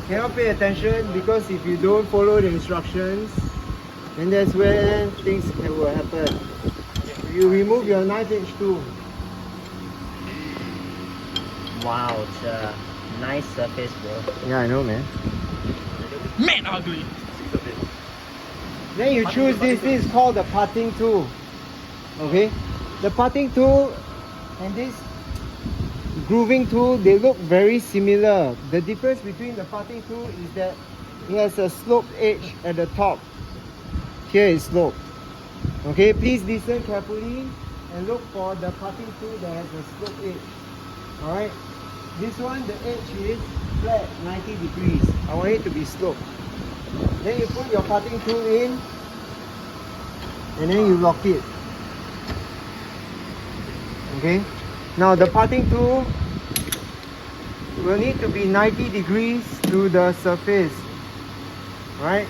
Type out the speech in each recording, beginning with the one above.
cannot pay attention, because if you don't follow the instructions, then that's where things will happen. You remove your knife edge too. Wow, it's a nice surface, bro. Yeah, I know, man. Man ugly. Then you choose this. This is called the putting tool. Okay, the putting tool and this grooving tool, they look very similar. The difference between the putting tool is that it has a sloped edge at the top. Here is sloped. Okay, please listen carefully and look for the putting tool that has a sloped edge. Alright, this one, the edge is flat, 90 degrees. I want it to be sloped. Then you put your putting tool in and then you lock it. Okay, now the putting tool will need to be 90 degrees to the surface. Right?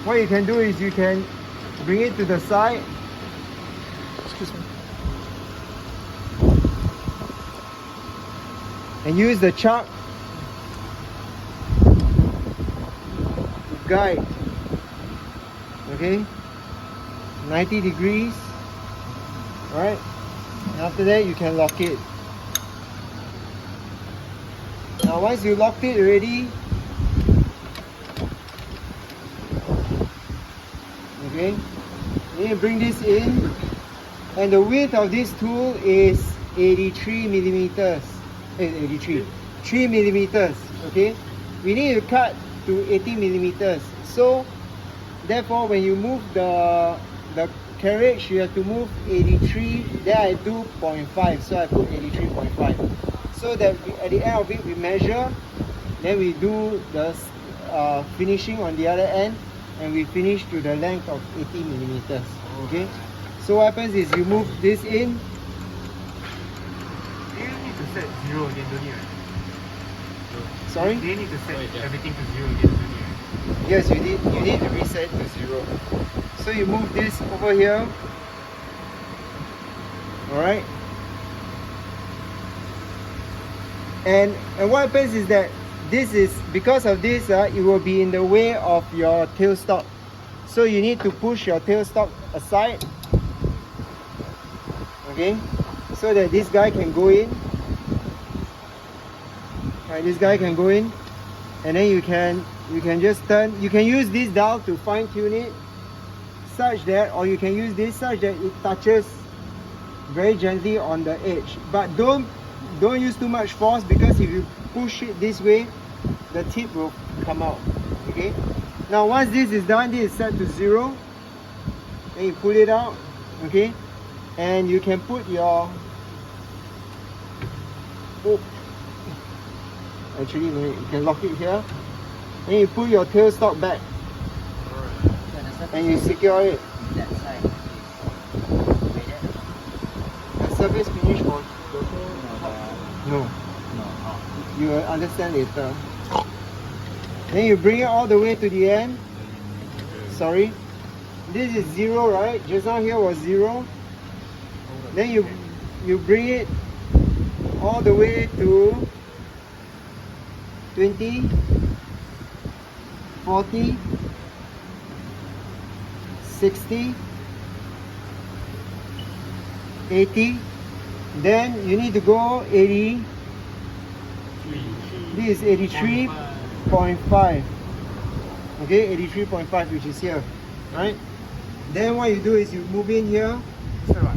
What you can do is you can bring it to the side. Excuse me. And use the chuck to guide. Okay, 90 degrees. Alright, and after that you can lock it. Now once you locked it already, okay, then you bring this in, and the width of this tool is 83 millimeters. 3 millimeters. Okay, we need to cut to 80 millimeters. So therefore, when you move the carriage, you have to move 83. Then I do 0.5, so I put 83.5. So that at the end of it, we measure. Then we do the finishing on the other end, and we finish to the length of 80 millimeters. Okay. So what happens is you move this in. Set 0 again, don't you? Sorry? They need to set everything to 0 again, don't you? Yes, you need to reset to 0. So you move this over here. Alright? And what happens is that this is, because of this, it will be in the way of your tailstock. So you need to push your tailstock aside. Okay? So that this guy can go in. Right, this guy can go in, and then you can just turn. You can use this dial to fine tune it, such that, or you can use this such that it touches very gently on the edge. But don't use too much force, because if you push it this way, the tip will come out. Okay. Now once this is done, this is set to 0. Then you pull it out. Okay, and you can put your actually, no, you can lock it here. Then you put your tailstock back, and you secure it. That side The surface finish for no. You will understand later. Then you bring it all the way to the end. Sorry, this is 0, right? Just now here was 0. Then you bring it all the way to 20, 40, 60, 80. Then you need to go 80. This is 83.5. Okay, 83.5, which is here, right? Then what you do is you move in here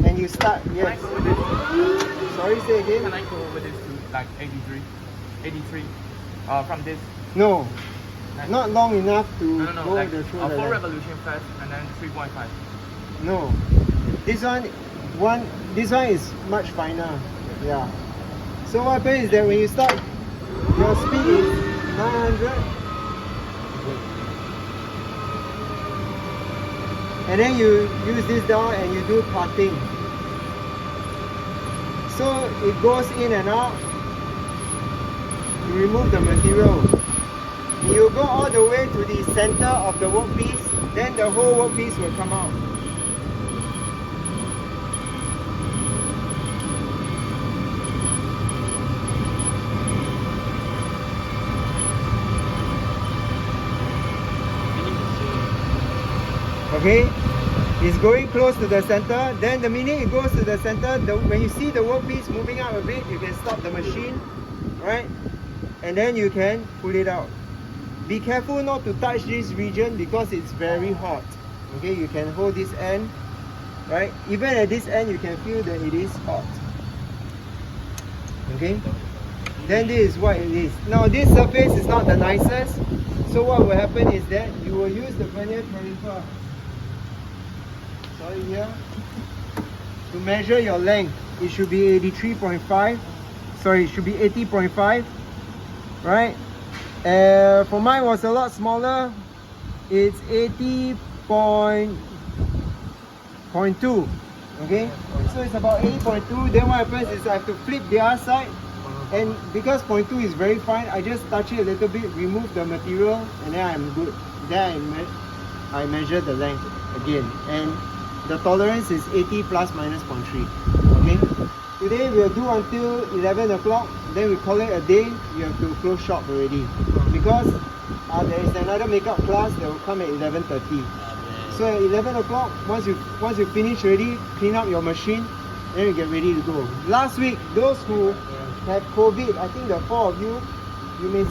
and you start. Yes. Sorry, say again. Can I go over this to like 83? From this? No, not long enough to No, go like the through the 4 line. revolution first and then 3.5. No, this one is much finer. Yeah. So what happens is that when you start, your speed is 900, and then you use this down and you do parting. So it goes in and out. You remove the material. You go all the way to the center of the workpiece, then the whole workpiece will come out. Okay, it's going close to the center. Then the minute it goes to the center, when you see the workpiece moving out a bit, you can stop the machine, right? And then you can pull it out. Be careful not to touch this region because it's very hot. Okay, you can hold this end, right? Even at this end, you can feel that it is hot. Okay, then this is what it is. Now this surface is not the nicest, so what will happen is that you will use the vernier caliper, sorry, here, to measure your length. It should be 83.5, sorry, it should be 80.5, right? For mine was a lot smaller. It's 80.2. Okay, so it's about 80.2. Then what happens is I have to flip the other side, and because 0.2 is very fine, I just touch it a little bit, remove the material, and then I'm good. Then I measure the length again, and the tolerance is 80 plus minus 0.3. Okay, today we'll do until 11 o'clock, then we call it a day. You have to close shop already because there is another makeup class that will come at 11:30. So at 11 o'clock, once you finish already, clean up your machine, then you get ready to go. Last week, those who had COVID, I think the 4 of you, you may